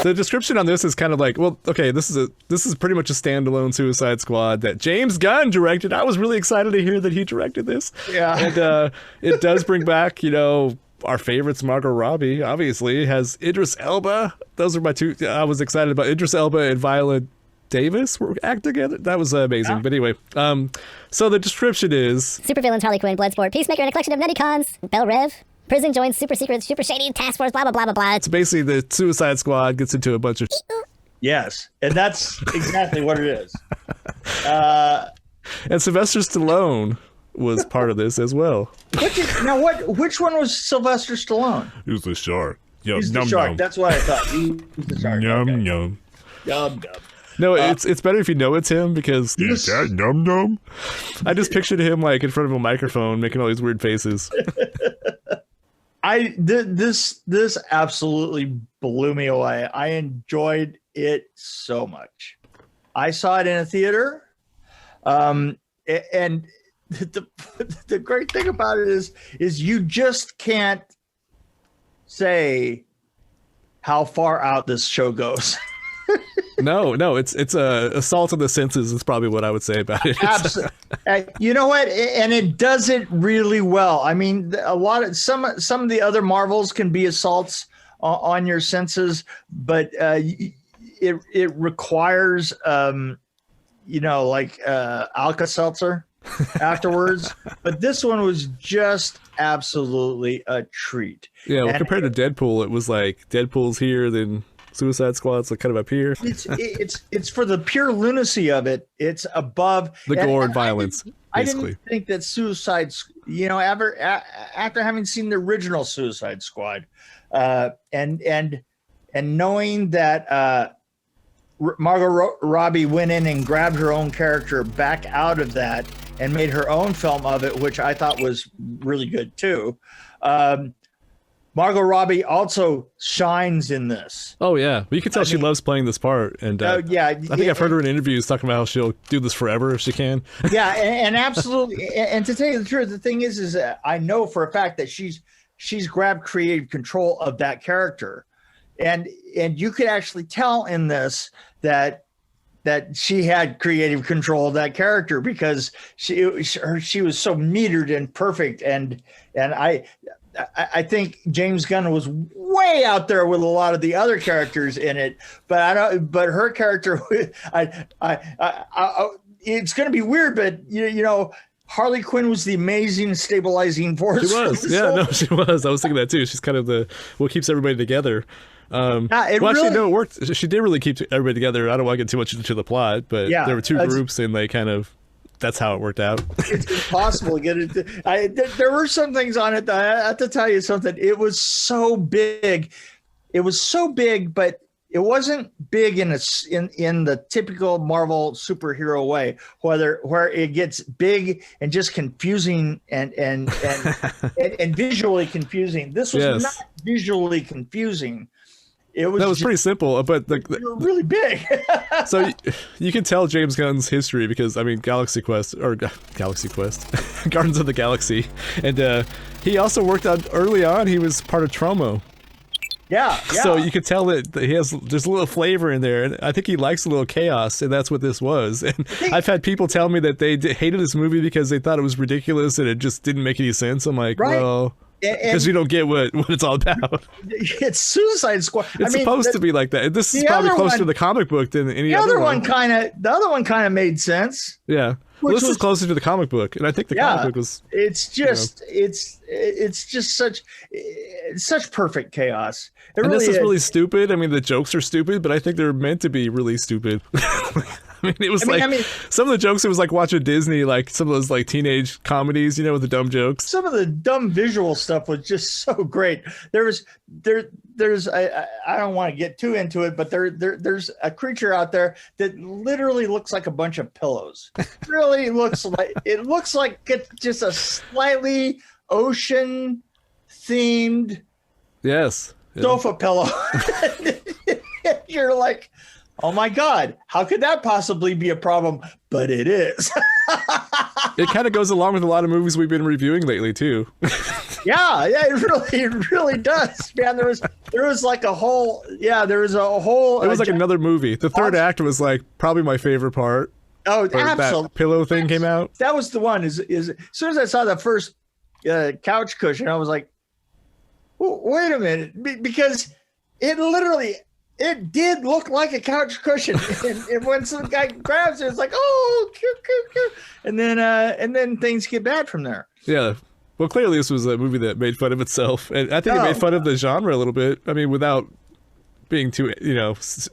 The description on this is kind of like, well, okay, this is pretty much a standalone Suicide Squad that James Gunn directed. I was really excited to hear that he directed this. Yeah. And it does bring back, our favorites. Margot Robbie, obviously, has Idris Elba. Those are my two. I was excited about Idris Elba and Viola Davis were act together. That was amazing. Yeah. But anyway, so the description is: supervillains Harley Quinn, Bloodsport, Peacemaker, and a collection of nutty cons. Bell Rev. Prison joins super secret, super shady task force, blah, blah, blah, blah, blah. It's basically the Suicide Squad gets into a bunch of... Yes, and that's exactly what it is. And Sylvester Stallone was part of this as well. Which one was Sylvester Stallone? He was the shark. Yum, He's the shark. Yum. That's what I thought. He was the shark. Yum, okay. yum. Yum, yum. No, it's better if you know it's him because Yes. Num num. I just pictured him like in front of a microphone making all these weird faces. This absolutely blew me away. I enjoyed it so much. I saw it in a theater, and the great thing about it is you just can't say how far out this show goes. No, it's a assault on the senses is probably what I would say about it. Absolutely. You know what? And it does it really well. I mean, some of the other Marvels can be assaults on your senses, but it requires Alka-Seltzer afterwards. But this one was just absolutely a treat. Yeah, well, compared to Deadpool, it was like Deadpool's here, then Suicide Squad's like kind of up here. It's for the pure lunacy of it. It's above the gore and violence. I didn't think that Suicide, after having seen the original Suicide Squad, and knowing that Margot Robbie went in and grabbed her own character back out of that and made her own film of it, which I thought was really good too. Margot Robbie also shines in this. Oh yeah, well, you can tell she loves playing this part, and I think I've heard her in interviews talking about how she'll do this forever if she can. Yeah, and absolutely. And to tell you the truth, the thing is that I know for a fact that she's grabbed creative control of that character, and you could actually tell in this that she had creative control of that character because she was so metered and perfect, and I think James Gunn was way out there with a lot of the other characters in it, but her character, it's going to be weird, but Harley Quinn was the amazing stabilizing force. She was, she was. I was thinking that too. She's kind of what keeps everybody together. It worked. She did really keep everybody together. I don't want to get too much into the plot, but there were two groups, and they kind of. That's how it worked out. It's impossible to get it. There were some things on it that I have to tell you something. It was so big. It was so big, but it wasn't big in the typical Marvel superhero way, where it gets big and just confusing and visually confusing. This was not visually confusing. It was pretty simple, but they were really big. So you can tell James Gunn's history because Galaxy Quest, Guardians of the Galaxy, and he also worked on early on. He was part of Tromo. Yeah. So you could tell that there's a little flavor in there, and I think he likes a little chaos, and that's what this was. And I've had people tell me that they hated this movie because they thought it was ridiculous and it just didn't make any sense. I'm like, well. Because you don't get what it's all about. It's Suicide Squad. It's supposed to be like that. This is probably closer to the comic book than any other one. The other one kind of made sense. Yeah. Well, this is closer to the comic book, and I think the comic book was. It's just it's just such perfect chaos. This is really stupid. I mean, the jokes are stupid, but I think they're meant to be really stupid. It was some of the jokes. It was like watching Disney, like some of those like teenage comedies, with the dumb jokes. Some of the dumb visual stuff was just so great. There's I don't want to get too into it, but there's a creature out there that literally looks like a bunch of pillows. Really looks like it's just a slightly ocean themed sofa pillow. You're like, oh my God, how could that possibly be a problem? But it is. It kind of goes along with a lot of movies we've been reviewing lately too. Yeah, it really does, man. There was like a whole, there was a whole. It was like another movie. The third act was like probably my favorite part. Oh, Where absolutely. that pillow thing came out. That was the one. Is as soon as I saw the first couch cushion, I was like, wait a minute, because it did look like a couch cushion, and when some guy grabs it, it's like, oh, cute, and then things get bad from there. Yeah. Well, clearly this was a movie that made fun of itself, and I think it made fun of the genre a little bit. I mean, without being too,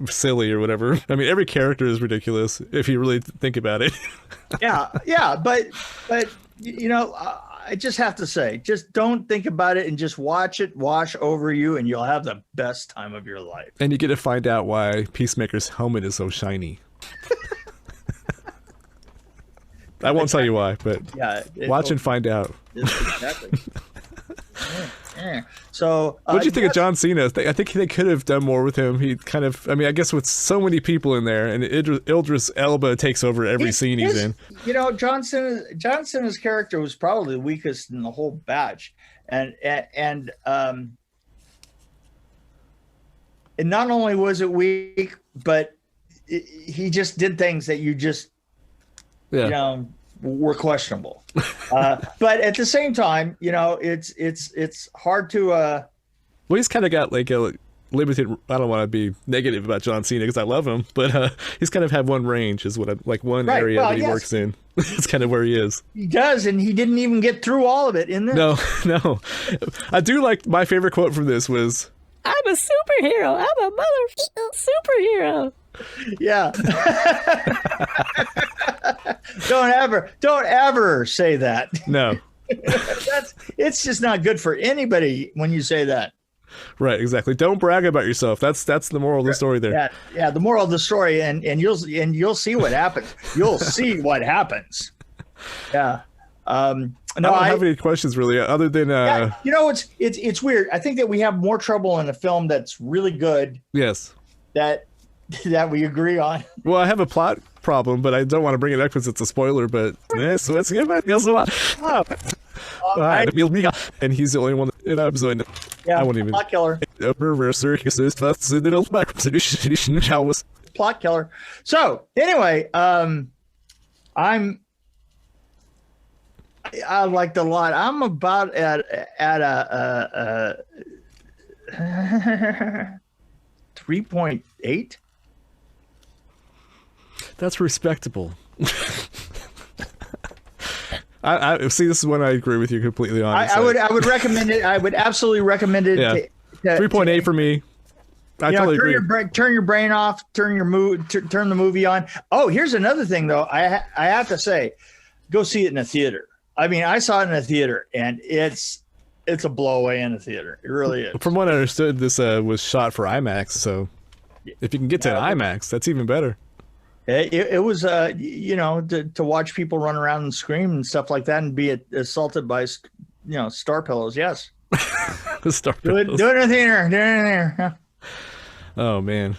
silly or whatever. I mean, every character is ridiculous if you really think about it. yeah, but I just have to say, just don't think about it and just watch it wash over you, and you'll have the best time of your life. And you get to find out why Peacemaker's helmet is so shiny. I won't tell you why, but watch and find out. Exactly. So, what did you think of John Cena? I think they could have done more with him. He kind of, I guess with so many people in there, and Idris Elba takes over every scene he's in. John Cena's character was probably the weakest in the whole batch, and not only was it weak, but he just did things that you just, were questionable. But at the same time, it's hard to. Well, he's kind of got like a limited. I don't want to be negative about John Cena because I love him, but he's kind of had one range, is what one area that he works in. It's kind of where he is. He does, and he didn't even get through all of it in this. No. I do like my favorite quote from this was, "I'm a superhero. I'm a superhero." Yeah. Don't ever say that. No. It's just not good for anybody when you say that. Right, exactly. Don't brag about yourself. That's the moral of the story there. Yeah, the moral of the story, and you'll see what happens. You'll see what happens. Yeah. I don't have any questions really, other than it's weird. I think that we have more trouble in a film that's really good. Yes. That we agree on. Well, I have a plot problem, but I don't want to bring it up because it's a spoiler. But so let's get back. And he's the only one that I'm doing. Yeah, I won't even. Plot killer. Plot killer. So anyway, I liked a lot. I'm about at a 3.8. That's respectable. I see. This is one I agree with you completely on. I would recommend it. I would absolutely recommend it. Yeah. 3.8 for me. I totally agree. Turn your brain off. Turn the movie on. Oh, here's another thing though. I have to say, go see it in a theater. I mean, I saw it in a theater, and it's a blowaway in a theater. It really is. From what I understood, this was shot for IMAX. So if you can get to an IMAX, that's even better. It was, to watch people run around and scream and stuff like that, and be assaulted by, star pillows. Yes. Star pillows. Do it in a theater. Do it in there. Oh man.